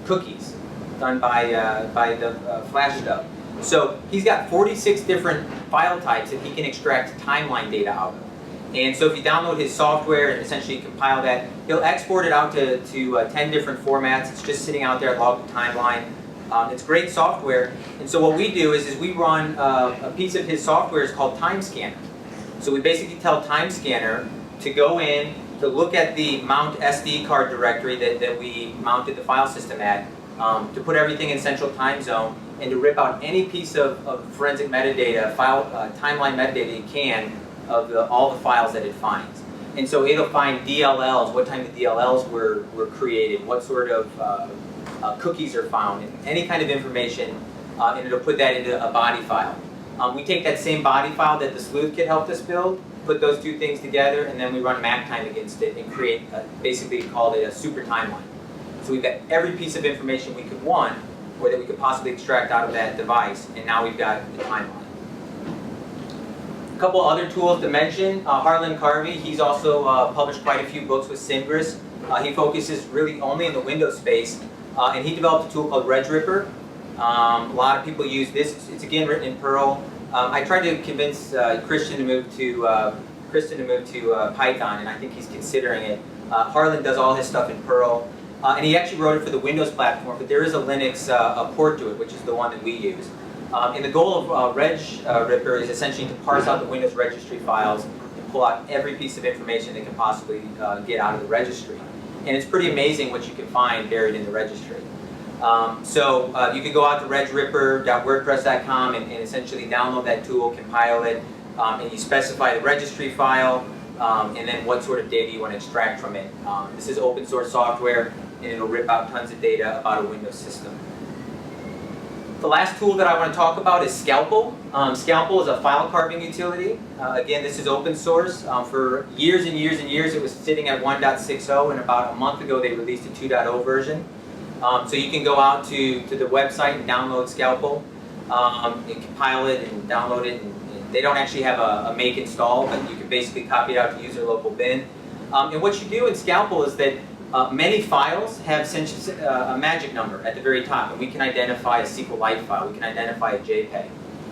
cookies done by the flash stub. So he's got 46 different file types that he can extract timeline data out of. And so if you download his software and essentially compile that, he'll export it out to 10 different formats. It's just sitting out there at log to timeline. It's great software. And so what we do is we run a piece of his software is called Time Scanner. So we basically tell Time Scanner to go in, to look at the mount SD card directory that we mounted the file system at, to put everything in central time zone, and to rip out any piece of forensic metadata, timeline metadata it can of all the files that it finds. And so it'll find DLLs, what time the DLLs were created, what sort of cookies are found, and any kind of information, and it'll put that into a body file. We take that same body file that the sleuth kit helped us build, put those two things together, and then we run map time against it and create, basically called it a super timeline. So we've got every piece of information we could want, or that we could possibly extract out of that device, and now we've got the timeline. A couple other tools to mention, Harlan Carvey, he's also published quite a few books with Syngress. He focuses really only in the Windows space, and he developed a tool called Regripper. A lot of people use this. It's again written in Perl. I tried to convince Christian to move to Python, and I think he's considering it. Harlan does all his stuff in Perl, and he actually wrote it for the Windows platform, but there is a Linux port to it, which is the one that we use. And the goal of Regripper is essentially to parse out the Windows registry files and pull out every piece of information they can possibly get out of the registry. And it's pretty amazing what you can find buried in the registry. So you can go out to regripper.wordpress.com and essentially download that tool, compile it, and you specify the registry file, and then what sort of data you want to extract from it. This is open source software, and it'll rip out tons of data about a Windows system. The last tool that I want to talk about is Scalpel. Scalpel is a file carving utility. Again, this is open source. For years and years and years, it was sitting at 1.60, and about a month ago, they released a 2.0 version. So you can go out to the website and download Scalpel, and compile it and download it. And they don't actually have a make install, but you can basically copy it out to user local bin. And what you do in Scalpel is that many files have a magic number at the very top, and we can identify a SQLite file, we can identify a JPEG.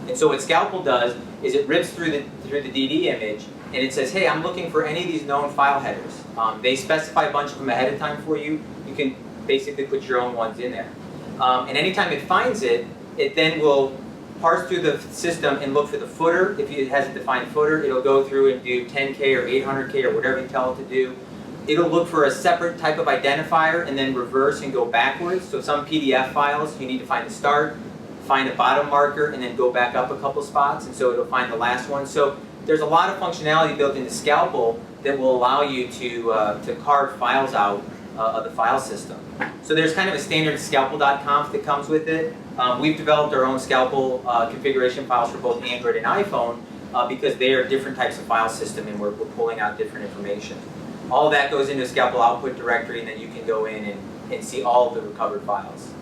And so what Scalpel does is it rips through the DD image, and it says, hey, I'm looking for any of these known file headers. They specify a bunch of them ahead of time for you. You can basically put your own ones in there. And anytime it finds it, it then will parse through the system and look for the footer. If it has a defined footer, it'll go through and do 10K or 800K or whatever you tell it to do. It'll look for a separate type of identifier and then reverse and go backwards. So some PDF files, you need to find the start, find a bottom marker, and then go back up a couple spots, and so it'll find the last one. So there's a lot of functionality built into Scalpel that will allow you to carve files out of the file system. So there's kind of a standard scalpel.conf that comes with it. We've developed our own Scalpel configuration files for both Android and iPhone because they are different types of file system, and we're pulling out different information. All of that goes into a Scalpel output directory, and then you can go in and see all of the recovered files.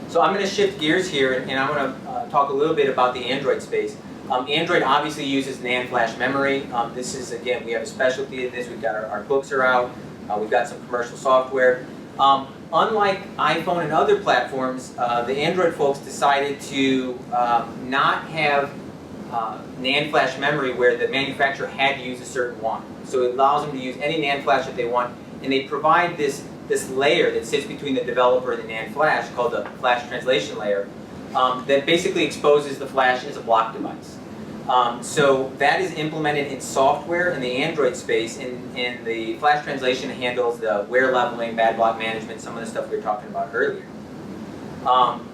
So I'm going to shift gears here, and I'm going to talk a little bit about the Android space. Android obviously uses NAND flash memory. This is, again, we have a specialty in this. We've got our books are out. We've got some commercial software. Unlike iPhone and other platforms, the Android folks decided to not have NAND flash memory where the manufacturer had to use a certain one. So it allows them to use any NAND flash that they want, and they provide this layer that sits between the developer and the NAND flash called the flash translation layer that basically exposes the flash as a block device. So that is implemented in software in the Android space, and the flash translation handles the wear leveling, bad block management, some of the stuff we were talking about earlier.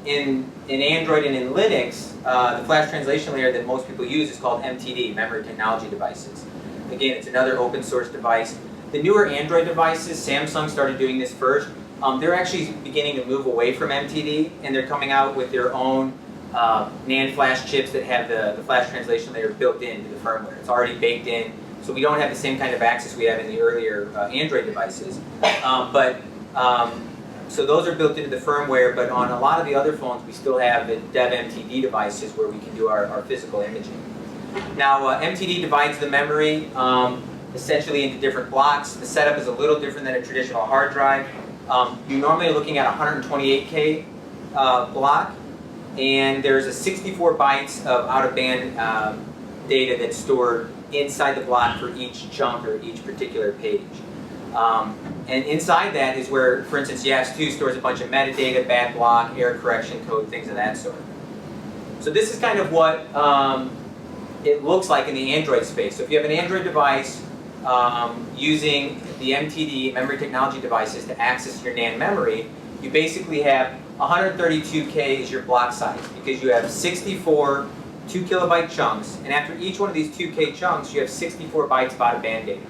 In Android and in Linux, the flash translation layer that most people use is called MTD, Memory Technology Devices. Again, it's another open source device. The newer Android devices, Samsung started doing this first. They're actually beginning to move away from MTD, and they're coming out with their own NAND flash chips that have the flash translation layer built into the firmware. It's already baked in, so we don't have the same kind of access we have in the earlier Android devices. So those are built into the firmware, but on a lot of the other phones, we still have the dev MTD devices where we can do our physical imaging. Now, MTD divides the memory essentially into different blocks. The setup is a little different than a traditional hard drive. You're normally looking at a 128K block, and there's a 64 bytes of out-of-band data that's stored inside the block for each chunk or each particular page. And inside that is where, for instance, YAFS2 stores a bunch of metadata, bad block, error correction code, things of that sort. So this is kind of what it looks like in the Android space. So if you have an Android device using the MTD, memory technology devices, to access your NAND memory, you basically have 132K is your block size because you have 64 2 kilobyte chunks, and after each one of these 2K chunks, you have 64 bytes of out-of-band data.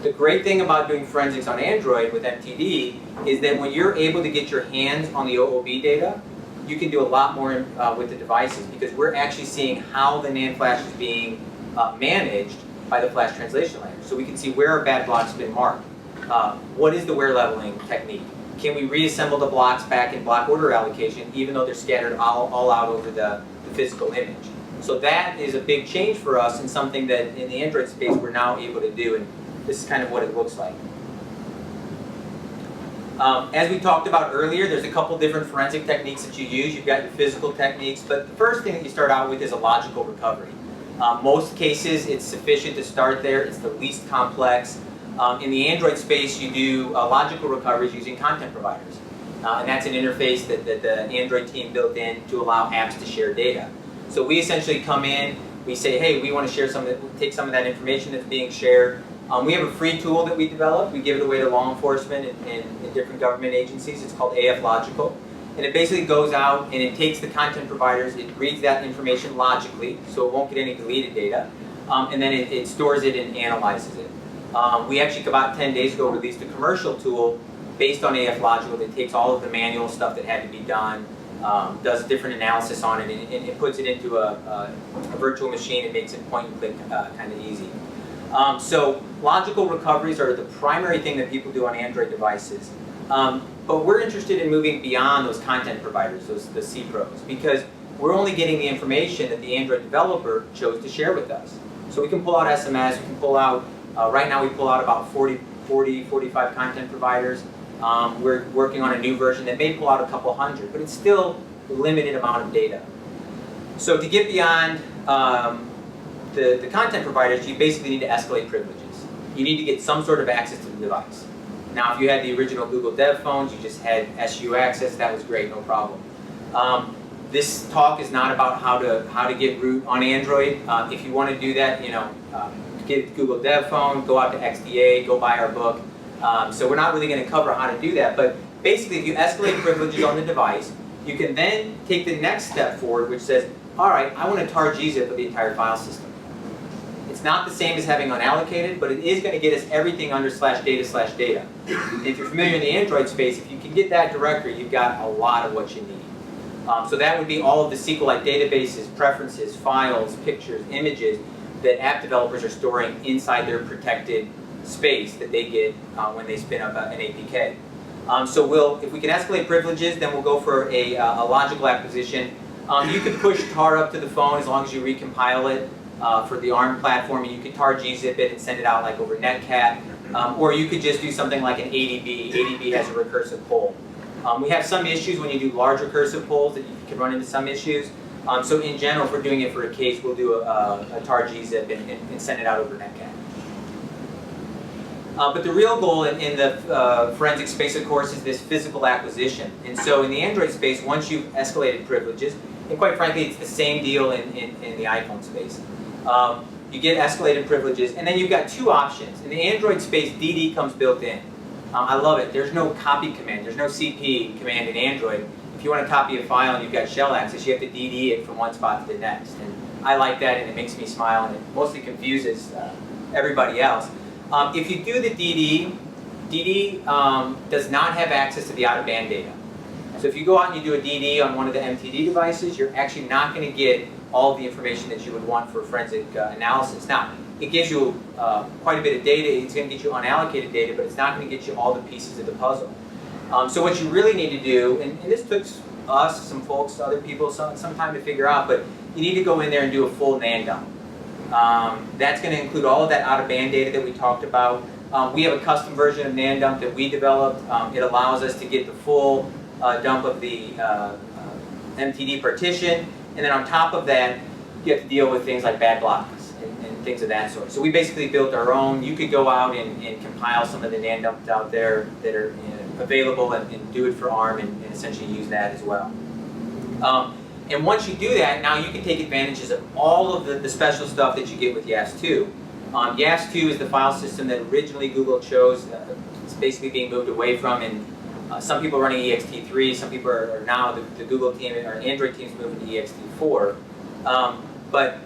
The great thing about doing forensics on Android with MTD is that when you're able to get your hands on the OOB data, you can do a lot more with the devices because we're actually seeing how the NAND flash is being managed by the flash translation layer. So we can see where our bad blocks have been marked. What is the wear leveling technique? Can we reassemble the blocks back in block order allocation even though they're scattered all out over the physical image? So that is a big change for us and something that in the Android space we're now able to do, and this is kind of what it looks like. As we talked about earlier, there's a couple different forensic techniques that you use. You've got your physical techniques, but the first thing that you start out with is a logical recovery. Most cases, it's sufficient to start there. It's the least complex. In the Android space, you do logical recoveries using content providers. And that's an interface that the Android team built in to allow apps to share data. So we essentially come in, we say, hey, we want to share take some of that information that's being shared. We have a free tool that we developed. We give it away to law enforcement and different government agencies. It's called AF Logical. And it basically goes out and it takes the content providers, it reads that information logically, so it won't get any deleted data, and then it stores it and analyzes it. We actually, about 10 days ago, released a commercial tool based on AF Logical that takes all of the manual stuff that had to be done does different analysis on it, and it puts it into a virtual machine and makes it point and click kind of easy. So logical recoveries are the primary thing that people do on Android devices. But we're interested in moving beyond those content providers, the CPROs, because we're only getting the information that the Android developer chose to share with us. So we can pull out SMS, we can pull out, right now we pull out about 45 content providers. We're working on a new version that may pull out a couple hundred, but it's still a limited amount of data. So to get beyond the content providers, you basically need to escalate privileges. You need to get some sort of access to the device. Now, if you had the original Google Dev phones, you just had SU access, that was great, no problem. This talk is not about how to get root on Android. If you want to do that, get Google Dev phone, go out to XDA, go buy our book. So we're not really going to cover how to do that, but basically if you escalate privileges on the device, you can then take the next step forward, which says, all right, I want to tar gzip of the entire file system. It's not the same as having unallocated, but it is going to get us everything under /data/data. And if you're familiar in the Android space, if you can get that directory, you've got a lot of what you need. So that would be all of the SQLite databases, preferences, files, pictures, images that app developers are storing inside their protected space that they get when they spin up an APK. So if we can escalate privileges, then we'll go for a logical acquisition. You can push tar up to the phone as long as you recompile it for the ARM platform, and you can tar gzip it and send it out like over Netcat. Or you could just do something like an ADB. ADB has a recursive poll. We have some issues when you do large recursive polls that you can run into some issues. So in general, if we're doing it for a case, we'll do a tar gzip and send it out over Netcat. But the real goal in the forensic space, of course, is this physical acquisition. And so in the Android space, once you've escalated privileges, and quite frankly, it's the same deal in the iPhone space. You get escalated privileges, and then you've got two options. In the Android space, DD comes built in. I love it. There's no copy command. There's no CP command in Android. If you want to copy a file and you've got shell access, you have to DD it from one spot to the next. And I like that, and it makes me smile, and it mostly confuses everybody else. If you do the DD does not have access to the out-of-band data. So if you go out and you do a DD on one of the MTD devices, you're actually not going to get all of the information that you would want for forensic analysis. Now, it gives you quite a bit of data. It's going to get you unallocated data, but it's not going to get you all the pieces of the puzzle. So what you really need to do, and this took us, some folks, other people, some time to figure out, but you need to go in there and do a full NAND dump. That's going to include all of that out-of-band data that we talked about. We have a custom version of NAND dump that we developed. It allows us to get the full dump of the MTD partition, and then on top of that, you have to deal with things like bad blocks and things of that sort. So we basically built our own. You could go out and compile some of the NAND dumps out there that are available and do it for ARM and essentially use that as well. And once you do that, now you can take advantages of all of the special stuff that you get with YAS2. YAS2 is the file system that originally Google chose. It's basically being moved away from, and some people are running ext3, some people are now, the Google team or Android teams moving to ext4. But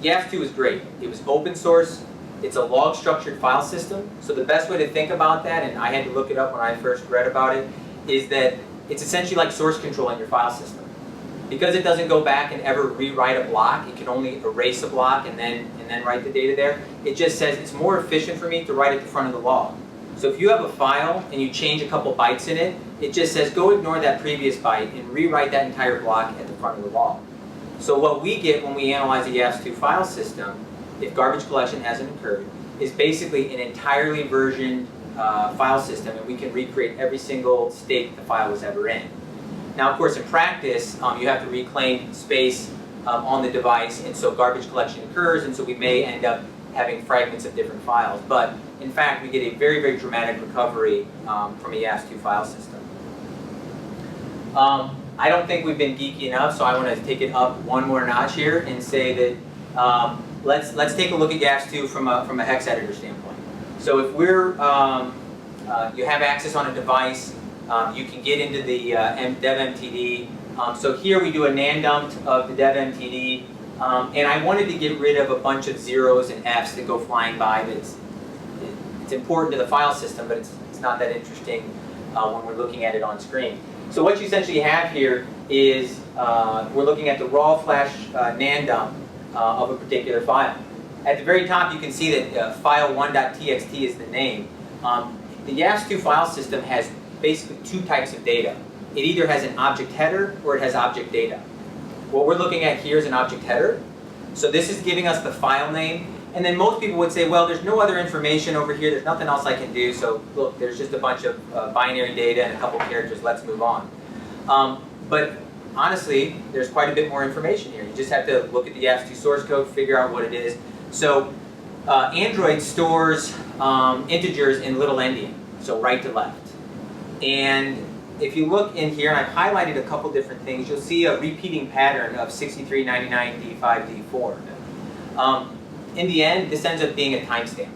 YAS2 is great. It was open source. It's a log structured file system. So the best way to think about that, and I had to look it up when I first read about it, is that it's essentially like source control in your file system. Because it doesn't go back and ever rewrite a block, it can only erase a block and then write the data there. It just says it's more efficient for me to write at the front of the log. So if you have a file and you change a couple bytes in it, it just says go ignore that previous byte and rewrite that entire block at the front of the log. So what we get when we analyze a YAS2 file system, if garbage collection hasn't occurred, is basically an entirely versioned file system, and we can recreate every single state that the file was ever in. Now, of course, in practice, you have to reclaim space on the device, and so garbage collection occurs, and so we may end up having fragments of different files. But in fact, we get a very, very dramatic recovery from a YAS2 file system. I don't think we've been geeky enough, so I want to take it up one more notch here and say that let's take a look at YAS2 from a hex editor standpoint. So if we're you have access on a device, you can get into the dev MTD. So here we do a NAND dump of the dev MTD, and I wanted to get rid of a bunch of zeros and Fs that go flying by. It's important to the file system, but it's not that interesting when we're looking at it on screen. So what you essentially have here is we're looking at the raw flash NAND dump of a particular file. At the very top, you can see that file1.txt is the name. The YAFS2 file system has basically two types of data. It either has an object header or it has object data. What we're looking at here is an object header. So this is giving us the file name. And then most people would say, well, there's no other information over here. There's nothing else I can do. So look, there's just a bunch of binary data and a couple characters. Let's move on. But honestly, there's quite a bit more information here. You just have to look at the YAFS2 source code, figure out what it is. So Android stores integers in little endian, so right to left. And if you look in here, and I've highlighted a couple different things, you'll see a repeating pattern of 63, 99, D5, D4. In the end, this ends up being a timestamp.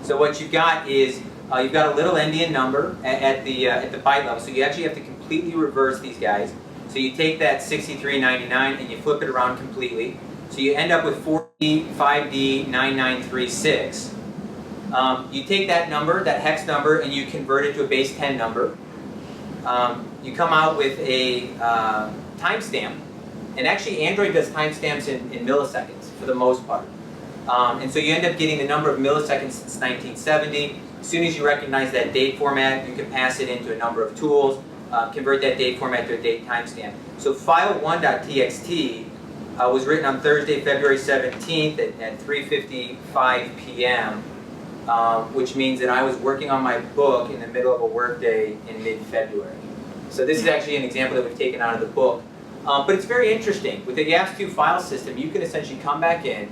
So what you've got is you've got a little endian number at the byte level. So you actually have to completely reverse these guys. So you take that 6399 and you flip it around completely. So you end up with 4D5D9936. You take that number, that hex number, and you convert it to a base 10 number. You come out with a timestamp. And actually, Android does timestamps in milliseconds for the most part. And so you end up getting the number of milliseconds since 1970. As soon as you recognize that date format, you can pass it into a number of tools, convert that date format to a date timestamp. So file1.txt was written on Thursday, February 17th at 3:55 p.m., which means that I was working on my book in the middle of a workday in mid-February. So this is actually an example that we've taken out of the book. But it's very interesting. With the YAFS2 file system, you can essentially come back in,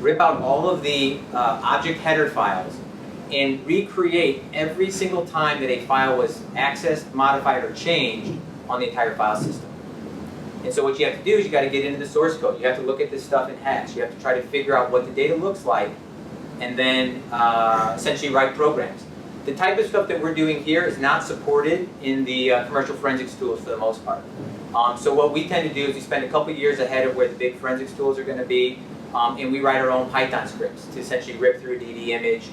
rip out all of the object header files, and recreate every single time that a file was accessed, modified, or changed on the entire file system. And so what you have to do is you got to get into the source code. You have to look at this stuff in hex. You have to try to figure out what the data looks like, and then essentially write programs. The type of stuff that we're doing here is not supported in the commercial forensics tools for the most part. So what we tend to do is we spend a couple years ahead of where the big forensics tools are going to be, and we write our own Python scripts to essentially rip through a DD image,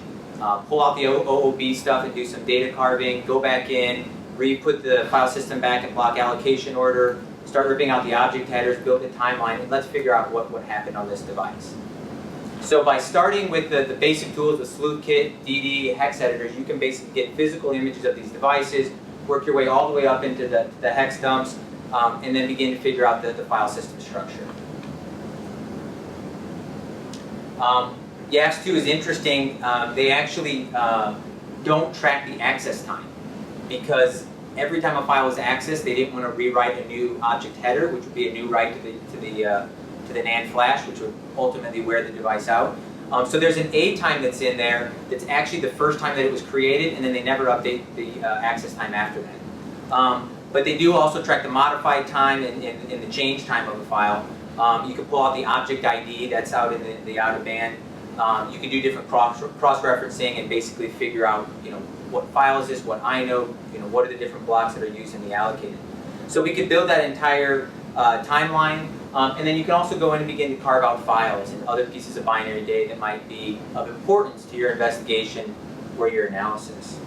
pull out the OOB stuff and do some data carving, go back in, re-put the file system back in block allocation order, start ripping out the object headers, build a timeline, and let's figure out what happened on this device. So by starting with the basic tools, the sleuth kit, DD, hex editors, you can basically get physical images of these devices, work your way all the way up into the hex dumps, and then begin to figure out the file system structure. YAFS2 is interesting. They actually don't track the access time, because every time a file was accessed, they didn't want to rewrite a new object header, which would be a new write to the NAND flash, which would ultimately wear the device out. So there's an A time that's in there that's actually the first time that it was created, and then they never update the access time after that. But they do also track the modified time and the change time of a file. You can pull out the object ID that's out in the out of band. You can do different cross-referencing and basically figure out, what file is this, what inode, what are the different blocks that are used in the allocated. So we could build that entire timeline, and then you can also go in and begin to carve out files and other pieces of binary data that might be of importance to your investigation or your analysis.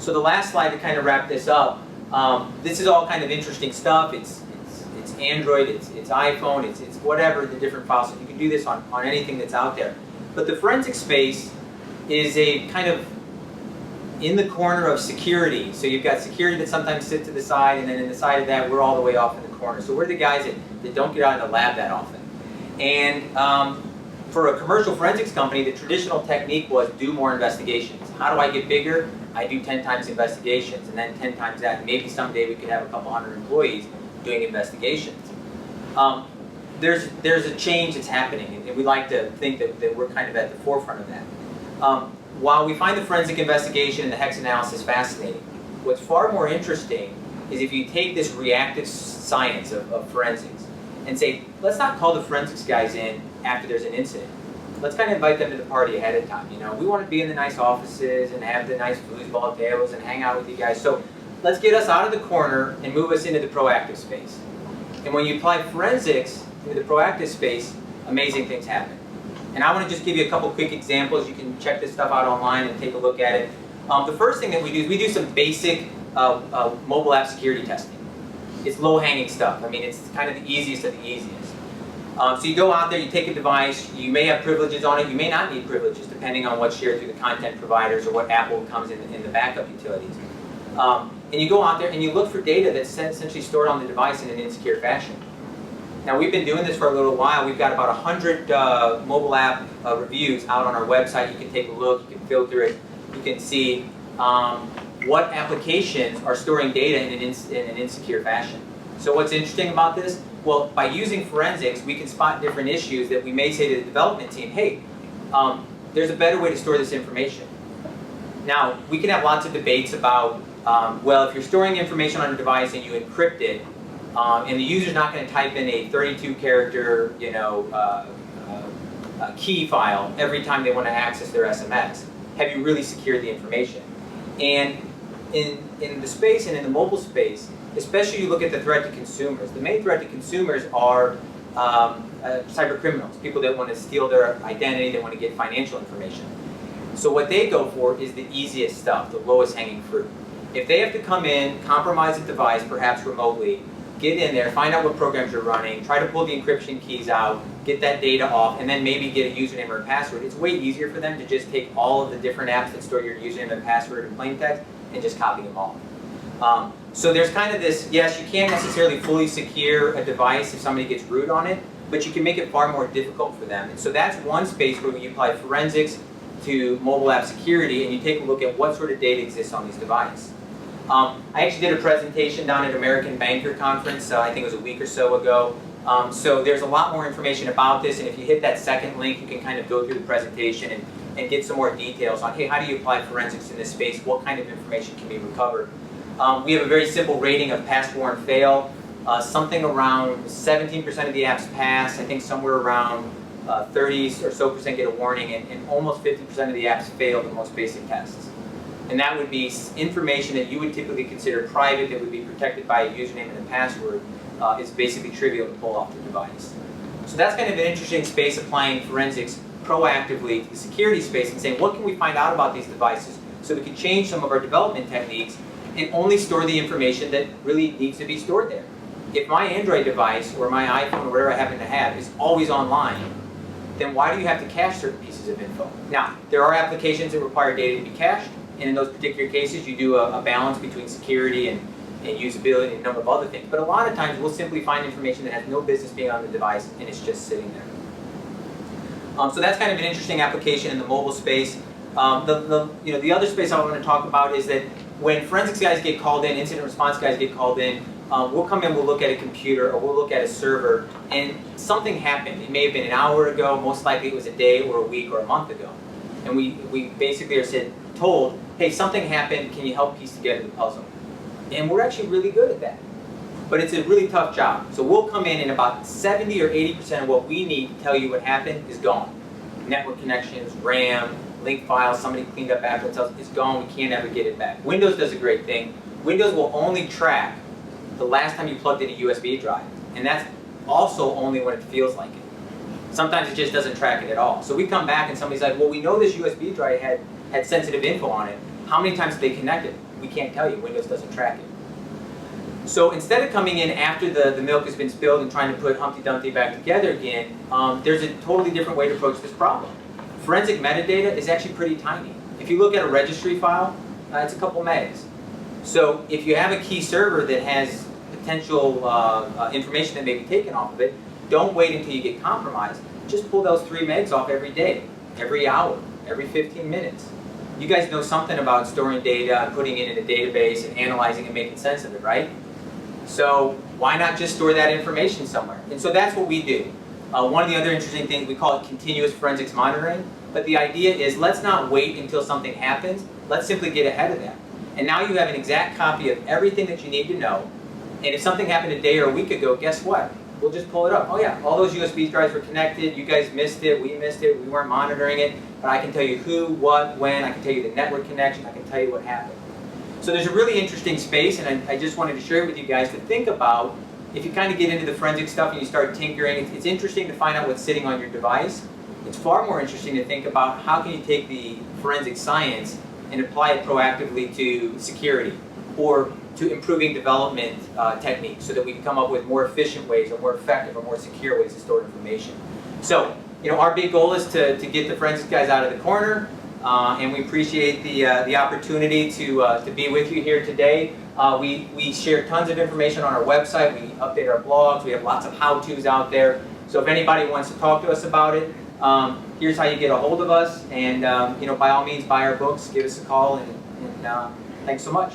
So the last slide to kind of wrap this up, this is all kind of interesting stuff. It's Android, it's iPhone, it's whatever the different files. So you can do this on anything that's out there. But the forensic space is a kind of in the corner of security. So you've got security that sometimes sits to the side, and then in the side of that, we're all the way off in the corner. So we're the guys that don't get out of the lab that often. And for a commercial forensics company, the traditional technique was do more investigations. How do I get bigger? I do 10 times investigations, and then 10 times that. Maybe someday we could have a couple hundred employees doing investigations. There's a change that's happening, and we like to think that we're kind of at the forefront of that. While we find the forensic investigation and the hex analysis fascinating, what's far more interesting is if you take this reactive science of forensics and say, let's not call the forensics guys in after there's an incident. Let's kind of invite them to the party ahead of time. We want to be in the nice offices and have the nice foosball tables and hang out with you guys. So let's get us out of the corner and move us into the proactive space. And when you apply forensics into the proactive space, amazing things happen. And I want to just give you a couple quick examples. You can check this stuff out online and take a look at it. The first thing that we do is we do some basic mobile app security testing. It's low-hanging stuff. I mean, it's kind of the easiest of the easiest. So you go out there, you take a device, you may have privileges on it, you may not need privileges depending on what's shared through the content providers or what Apple comes in the backup utilities. And you go out there and you look for data that's essentially stored on the device in an insecure fashion. Now we've been doing this for a little while. We've got about 100 mobile app reviews out on our website. You can take a look, you can filter it, you can see what applications are storing data in an insecure fashion. So what's interesting about this? Well, by using forensics, we can spot different issues that we may say to the development team, hey, there's a better way to store this information. Now, we can have lots of debates about, well, if you're storing information on a device and you encrypt it, and the user's not going to type in a 32-character, key file every time they want to access their SMS, have you really secured the information? And in the space and in the mobile space, especially you look at the threat to consumers. The main threat to consumers are cyber criminals, people that want to steal their identity, they want to get financial information. So what they go for is the easiest stuff, the lowest hanging fruit. If they have to come in, compromise a device, perhaps remotely, get in there, find out what programs you're running, try to pull the encryption keys out, get that data off, and then maybe get a username or a password, it's way easier for them to just take all of the different apps that store your username and password in plain text and just copy them all. So there's kind of this, yes, you can't necessarily fully secure a device if somebody gets root on it, but you can make it far more difficult for them. And so that's one space where we apply forensics to mobile app security, and you take a look at what sort of data exists on these devices. I actually did a presentation down at American Banker Conference, I think it was a week or so ago. So there's a lot more information about this, and if you hit that second link, you can kind of go through the presentation and get some more details on, hey, how do you apply forensics in this space? What kind of information can be recovered? We have a very simple rating of pass, warn, fail. Something around 17% of the apps pass. I think somewhere around 30 or so % get a warning, and almost 50% of the apps fail the most basic tests. And that would be information that you would typically consider private, that would be protected by a username and a password, is basically trivial to pull off the device. So that's kind of an interesting space, applying forensics proactively to the security space and saying, what can we find out about these devices so we can change some of our development techniques and only store the information that really needs to be stored there. If my Android device or my iPhone or whatever I happen to have is always online, then why do you have to cache certain pieces of info? Now, there are applications that require data to be cached, and in those particular cases you do a balance between security and usability and a number of other things. But a lot of times we'll simply find information that has no business being on the device and it's just sitting there. So that's kind of an interesting application in the mobile space. The other space I want to talk about is that when forensics guys get called in, incident response guys get called in, we'll come in, we'll look at a computer or we'll look at a server, and something happened. It may have been an hour ago, most likely it was a day or a week or a month ago. And we basically are told, hey, something happened, can you help piece together the puzzle? And we're actually really good at that. But it's a really tough job. So we'll come in and about 70 or 80% of what we need to tell you what happened is gone. Network connections, RAM, link files, somebody cleaned up after themselves, it's gone, we can't ever get it back. Windows does a great thing. Windows will only track the last time you plugged in a USB drive. And that's also only when it feels like it. Sometimes it just doesn't track it at all. So we come back and somebody's like, well, we know this USB drive had sensitive info on it. How many times did they connect it? We can't tell you. Windows doesn't track it. So instead of coming in after the milk has been spilled and trying to put Humpty Dumpty back together again, there's a totally different way to approach this problem. Forensic metadata is actually pretty tiny. If you look at a registry file, it's a couple megs. So if you have a key server that has potential information that may be taken off of it, don't wait until you get compromised. Just pull those 3 megs off every day, every hour, every 15 minutes. You guys know something about storing data and putting it in a database and analyzing and making sense of it, right? So why not just store that information somewhere? And so that's what we do. One of the other interesting things, we call it continuous forensics monitoring. But the idea is, let's not wait until something happens. Let's simply get ahead of that. And now you have an exact copy of everything that you need to know. And if something happened a day or a week ago, guess what? We'll just pull it up. Oh yeah, all those USB drives were connected. You guys missed it. We missed it. We weren't monitoring it. But I can tell you who, what, when. I can tell you the network connection. I can tell you what happened. So there's a really interesting space, and I just wanted to share it with you guys to think about. If you kind of get into the forensic stuff and you start tinkering, it's interesting to find out what's sitting on your device. It's far more interesting to think about how can you take the forensic science and apply it proactively to security. or to improving development techniques so that we can come up with more efficient ways or more effective or more secure ways to store information. So, our big goal is to get the forensics guys out of the corner, and we appreciate the opportunity to be with you here today. We share tons of information on our website. We update our blogs. We have lots of how-tos out there. So if anybody wants to talk to us about it, here's how you get a hold of us. And by all means, buy our books, give us a call, and thanks so much.